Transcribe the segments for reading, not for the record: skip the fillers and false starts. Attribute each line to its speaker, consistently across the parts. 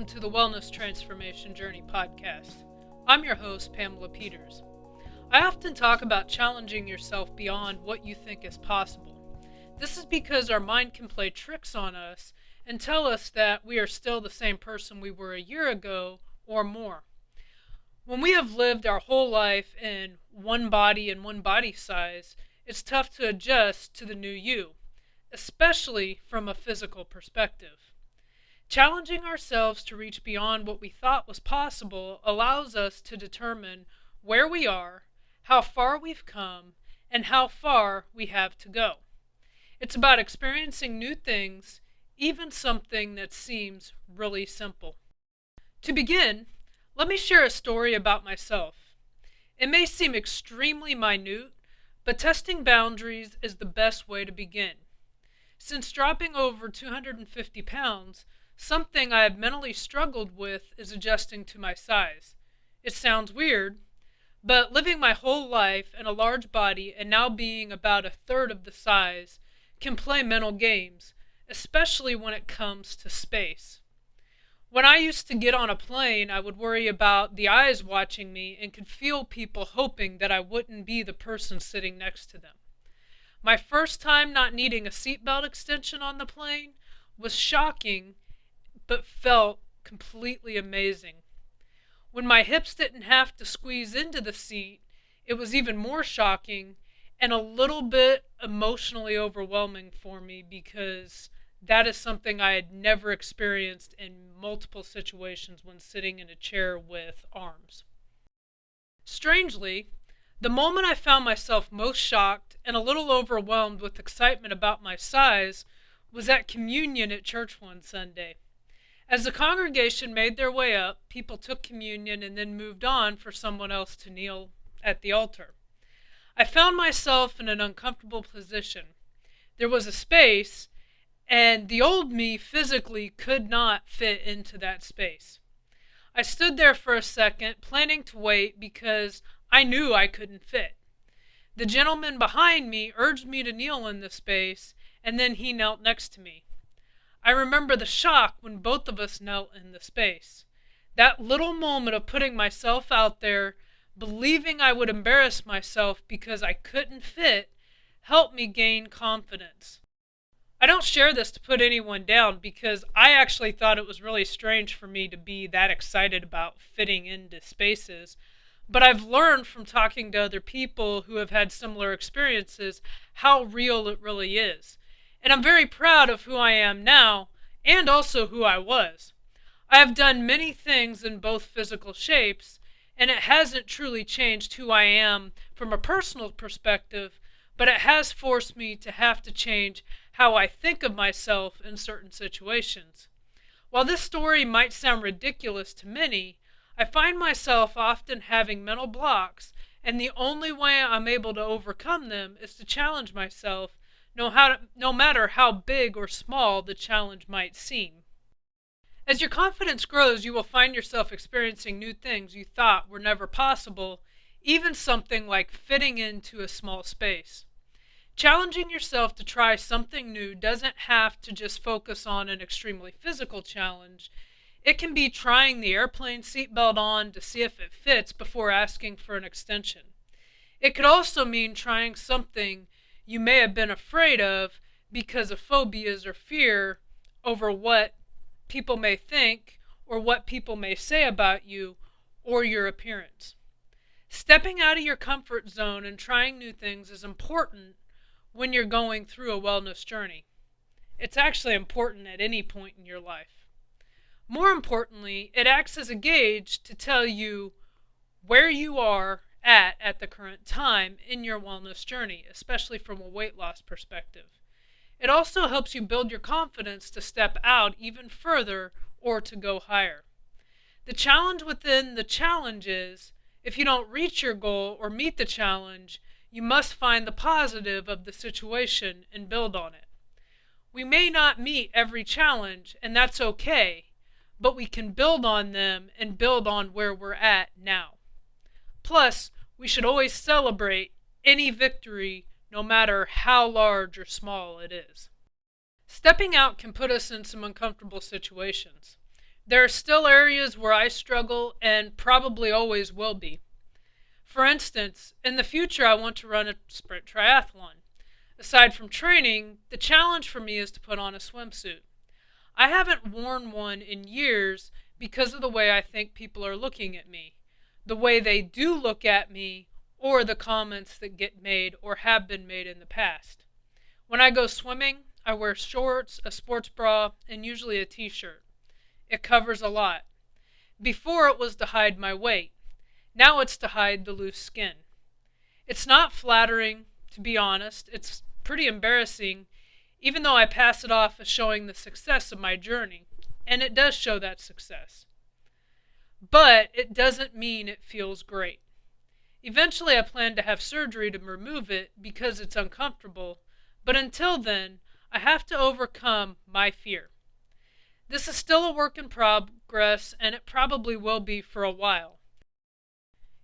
Speaker 1: to the Wellness Transformation Journey podcast. I'm your host, Pamela Peters. I often talk about challenging yourself beyond what you think is possible. This is because our mind can play tricks on us and tell us that we are still the same person we were a year ago or more. When we have lived our whole life in one body and one body size, it's tough to adjust to the new you, especially from a physical perspective. Challenging ourselves to reach beyond what we thought was possible allows us to determine where we are, how far we've come, and how far we have to go. It's about experiencing new things, even something that seems really simple. To begin, let me share a story about myself. It may seem extremely minute, but testing boundaries is the best way to begin. Since dropping over 250 pounds, something I have mentally struggled with is adjusting to my size. It sounds weird, but living my whole life in a large body and now being about a third of the size can play mental games, especially when it comes to space. When I used to get on a plane, I would worry about the eyes watching me and could feel people hoping that I wouldn't be the person sitting next to them. My first time not needing a seatbelt extension on the plane was shocking, but felt completely amazing. When my hips didn't have to squeeze into the seat, it was even more shocking and a little bit emotionally overwhelming for me because that is something I had never experienced in multiple situations when sitting in a chair with arms. Strangely, the moment I found myself most shocked and a little overwhelmed with excitement about my size was at communion at church one Sunday. As the congregation made their way up, people took communion and then moved on for someone else to kneel at the altar. I found myself in an uncomfortable position. There was a space, and the old me physically could not fit into that space. I stood there for a second, planning to wait because I knew I couldn't fit. The gentleman behind me urged me to kneel in the space, and then he knelt next to me. I remember the shock when both of us knelt in the space. That little moment of putting myself out there, believing I would embarrass myself because I couldn't fit, helped me gain confidence. I don't share this to put anyone down because I actually thought it was really strange for me to be that excited about fitting into spaces, but I've learned from talking to other people who have had similar experiences how real it really is. And I'm very proud of who I am now and also who I was. I have done many things in both physical shapes, and it hasn't truly changed who I am from a personal perspective, but it has forced me to have to change how I think of myself in certain situations. While this story might sound ridiculous to many, I find myself often having mental blocks, and the only way I'm able to overcome them is to challenge myself, no matter how big or small the challenge might seem. As your confidence grows, you will find yourself experiencing new things you thought were never possible, even something like fitting into a small space. Challenging yourself to try something new doesn't have to just focus on an extremely physical challenge. It can be trying the airplane seatbelt on to see if it fits before asking for an extension. It could also mean trying something you may have been afraid of because of phobias or fear over what people may think or what people may say about you or your appearance. Stepping out of your comfort zone and trying new things is important when you're going through a wellness journey. It's actually important at any point in your life. More importantly, it acts as a gauge to tell you where you are at the current time in your wellness journey, especially from a weight loss perspective. It also helps you build your confidence to step out even further or to go higher. The challenge within the challenge is, if you don't reach your goal or meet the challenge, you must find the positive of the situation and build on it. We may not meet every challenge, and that's okay, but we can build on them and build on where we're at now. Plus, we should always celebrate any victory, no matter how large or small it is. Stepping out can put us in some uncomfortable situations. There are still areas where I struggle and probably always will be. For instance, in the future, I want to run a sprint triathlon. Aside from training, the challenge for me is to put on a swimsuit. I haven't worn one in years because of the way I think people are looking at me, the way they do look at me, or the comments that get made or have been made in the past. When I go swimming, I wear shorts, a sports bra, and usually a t-shirt. It covers a lot. Before it was to hide my weight. Now it's to hide the loose skin. It's not flattering, to be honest. It's pretty embarrassing, even though I pass it off as showing the success of my journey. And it does show that success. But it doesn't mean it feels great. Eventually I plan to have surgery to remove it because it's uncomfortable, but until then, I have to overcome my fear. This is still a work in progress, and it probably will be for a while.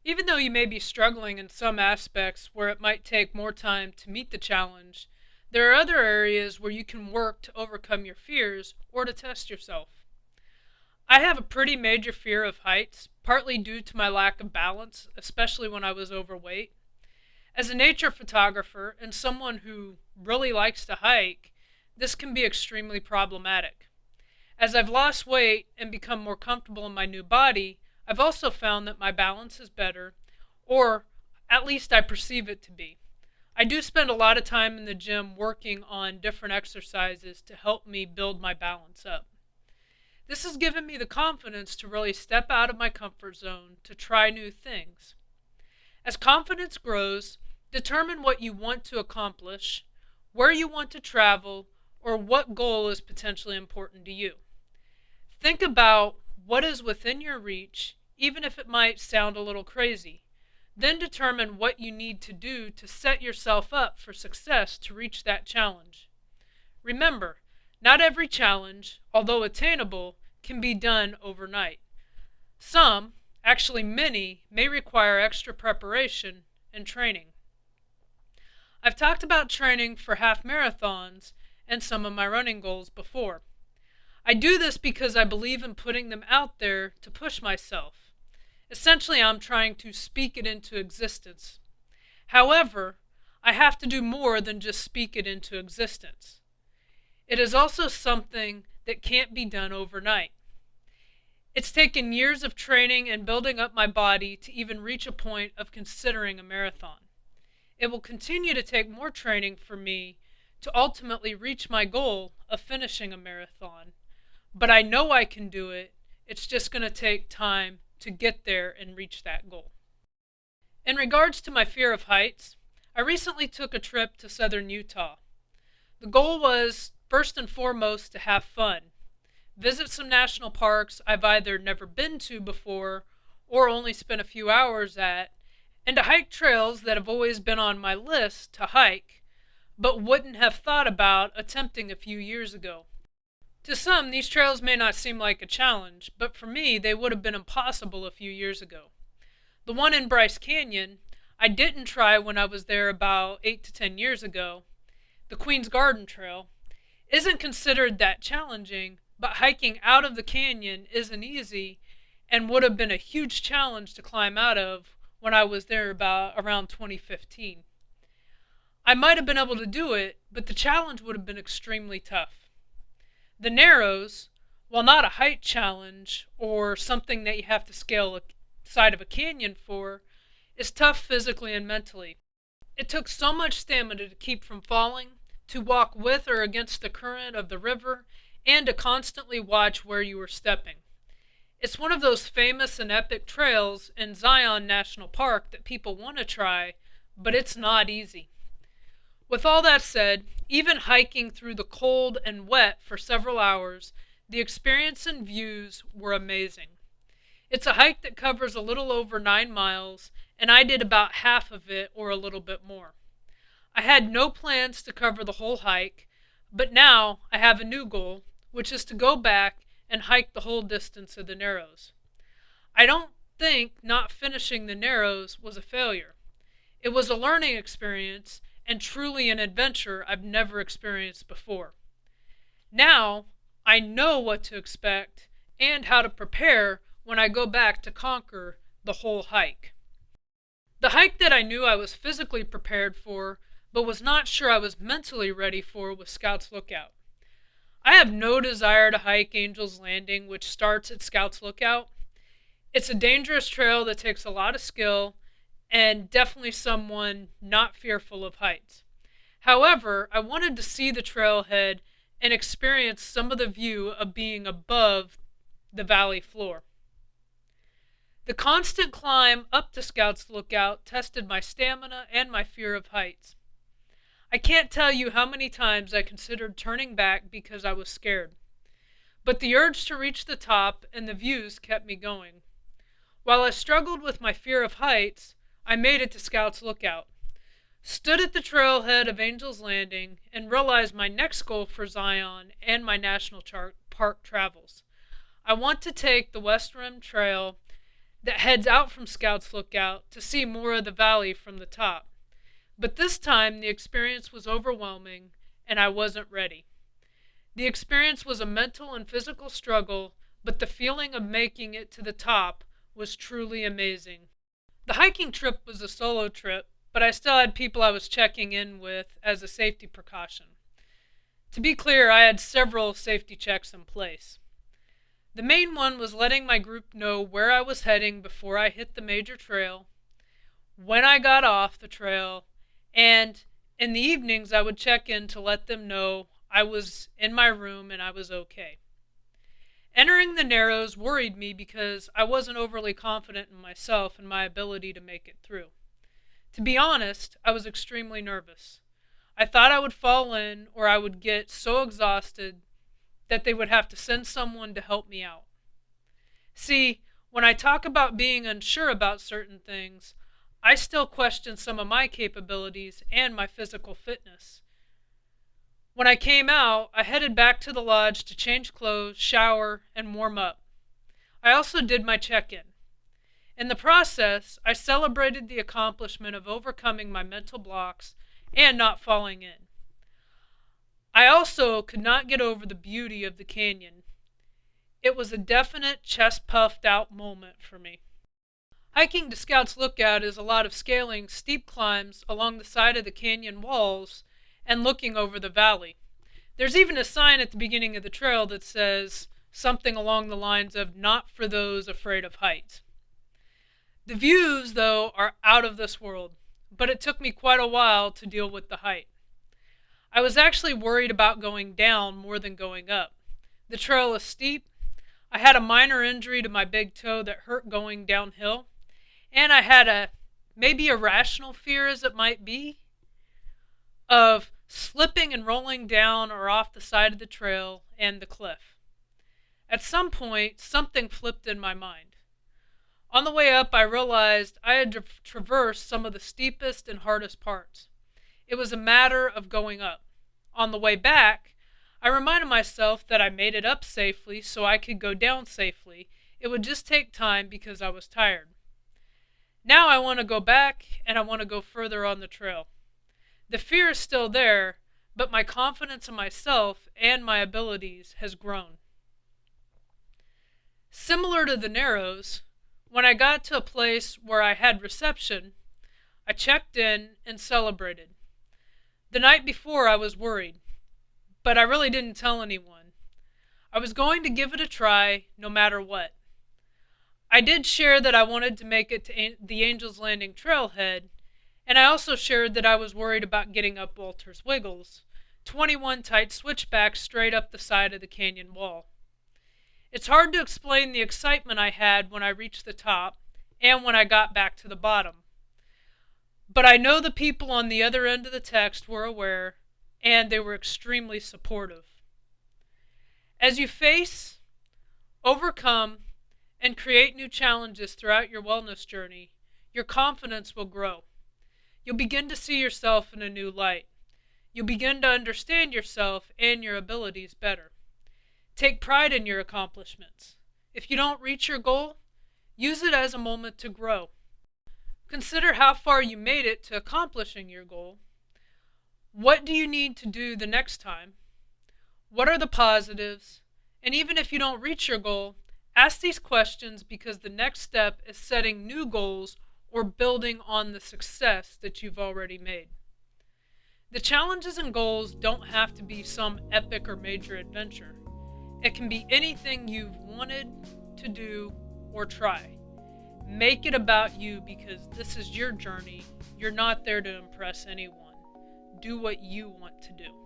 Speaker 1: Even though you may be struggling in some aspects where it might take more time to meet the challenge, there are other areas where you can work to overcome your fears or to test yourself. I have a pretty major fear of heights, partly due to my lack of balance, especially when I was overweight. As a nature photographer and someone who really likes to hike, this can be extremely problematic. As I've lost weight and become more comfortable in my new body, I've also found that my balance is better, or at least I perceive it to be. I do spend a lot of time in the gym working on different exercises to help me build my balance up. This has given me the confidence to really step out of my comfort zone to try new things. As confidence grows, determine what you want to accomplish, where you want to travel, or what goal is potentially important to you. Think about what is within your reach, even if it might sound a little crazy. Then determine what you need to do to set yourself up for success to reach that challenge. Remember, not every challenge, although attainable, can be done overnight. Some, actually many, may require extra preparation and training. I've talked about training for half marathons and some of my running goals before. I do this because I believe in putting them out there to push myself. Essentially, I'm trying to speak it into existence. However, I have to do more than just speak it into existence. It is also something that can't be done overnight. It's taken years of training and building up my body to even reach a point of considering a marathon. It will continue to take more training for me to ultimately reach my goal of finishing a marathon. But I know I can do it. It's just going to take time to get there and reach that goal. In regards to my fear of heights, I recently took a trip to southern Utah. The goal was, first and foremost, to have fun. Visit some national parks I've either never been to before or only spent a few hours at, and to hike trails that have always been on my list to hike, but wouldn't have thought about attempting a few years ago. To some, these trails may not seem like a challenge, but for me, they would have been impossible a few years ago. The one in Bryce Canyon, I didn't try when I was there about 8 to 10 years ago. The Queen's Garden Trail isn't considered that challenging, but hiking out of the canyon isn't easy and would have been a huge challenge to climb out of when I was there around 2015. I might have been able to do it, but the challenge would have been extremely tough. The Narrows, while not a height challenge or something that you have to scale a side of a canyon for, is tough physically and mentally. It took so much stamina to keep from falling, to walk with or against the current of the river, and to constantly watch where you were stepping. It's one of those famous and epic trails in Zion National Park that people want to try, but it's not easy. With all that said, even hiking through the cold and wet for several hours, the experience and views were amazing. It's a hike that covers a little over 9 miles, and I did about half of it or a little bit more. I had no plans to cover the whole hike, but now I have a new goal, which is to go back and hike the whole distance of the Narrows. I don't think not finishing the Narrows was a failure. It was a learning experience and truly an adventure I've never experienced before. Now, I know what to expect and how to prepare when I go back to conquer the whole hike. The hike that I knew I was physically prepared for, but was not sure I was mentally ready for, was Scouts Lookout. I have no desire to hike Angel's Landing, which starts at Scouts Lookout. It's a dangerous trail that takes a lot of skill and definitely someone not fearful of heights. However, I wanted to see the trailhead and experience some of the view of being above the valley floor. The constant climb up to Scouts Lookout tested my stamina and my fear of heights. I can't tell you how many times I considered turning back because I was scared. But the urge to reach the top and the views kept me going. While I struggled with my fear of heights, I made it to Scouts Lookout, stood at the trailhead of Angel's Landing, and realized my next goal for Zion and my national park travels. I want to take the West Rim Trail that heads out from Scouts Lookout to see more of the valley from the top. But this time the experience was overwhelming and I wasn't ready. The experience was a mental and physical struggle, but the feeling of making it to the top was truly amazing. The hiking trip was a solo trip, but I still had people I was checking in with as a safety precaution. To be clear, I had several safety checks in place. The main one was letting my group know where I was heading before I hit the major trail, when I got off the trail, and in the evenings I would check in to let them know I was in my room and I was okay. Entering the Narrows worried me because I wasn't overly confident in myself and my ability to make it through. To be honest, I was extremely nervous. I thought I would fall in or I would get so exhausted that they would have to send someone to help me out. See, when I talk about being unsure about certain things, I still question some of my capabilities and my physical fitness. When I came out, I headed back to the lodge to change clothes, shower, and warm up. I also did my check-in. In the process, I celebrated the accomplishment of overcoming my mental blocks and not falling in. I also could not get over the beauty of the canyon. It was a definite chest-puffed-out moment for me. Hiking to Scouts Lookout is a lot of scaling steep climbs along the side of the canyon walls and looking over the valley. There's even a sign at the beginning of the trail that says something along the lines of "Not for those afraid of heights." The views, though, are out of this world, but it took me quite a while to deal with the height. I was actually worried about going down more than going up. The trail is steep. I had a minor injury to my big toe that hurt going downhill. And I had a maybe irrational fear, as it might be, of slipping and rolling down or off the side of the trail and the cliff. At some point, something flipped in my mind. On the way up, I realized I had traversed some of the steepest and hardest parts. It was a matter of going up. On the way back, I reminded myself that I made it up safely so I could go down safely. It would just take time because I was tired. Now I want to go back and I want to go further on the trail. The fear is still there, but my confidence in myself and my abilities has grown. Similar to the Narrows, when I got to a place where I had reception, I checked in and celebrated. The night before I was worried, but I really didn't tell anyone. I was going to give it a try no matter what. I did share that I wanted to make it to the Angel's Landing trailhead, and I also shared that I was worried about getting up Walter's Wiggles, 21 tight switchbacks straight up the side of the canyon wall. It's hard to explain the excitement I had when I reached the top and when I got back to the bottom. But I know the people on the other end of the text were aware, and they were extremely supportive. As you face, overcome, and create new challenges throughout your wellness journey, your confidence will grow. You'll begin to see yourself in a new light. You'll begin to understand yourself and your abilities better. Take pride in your accomplishments. If you don't reach your goal, use it as a moment to grow. Consider how far you made it to accomplishing your goal. What do you need to do the next time? What are the positives? And even if you don't reach your goal, Ask these questions because the next step is setting new goals or building on the success that you've already made. The challenges and goals don't have to be some epic or major adventure. It can be anything you've wanted to do or try. Make it about you because this is your journey. You're not there to impress anyone. Do what you want to do.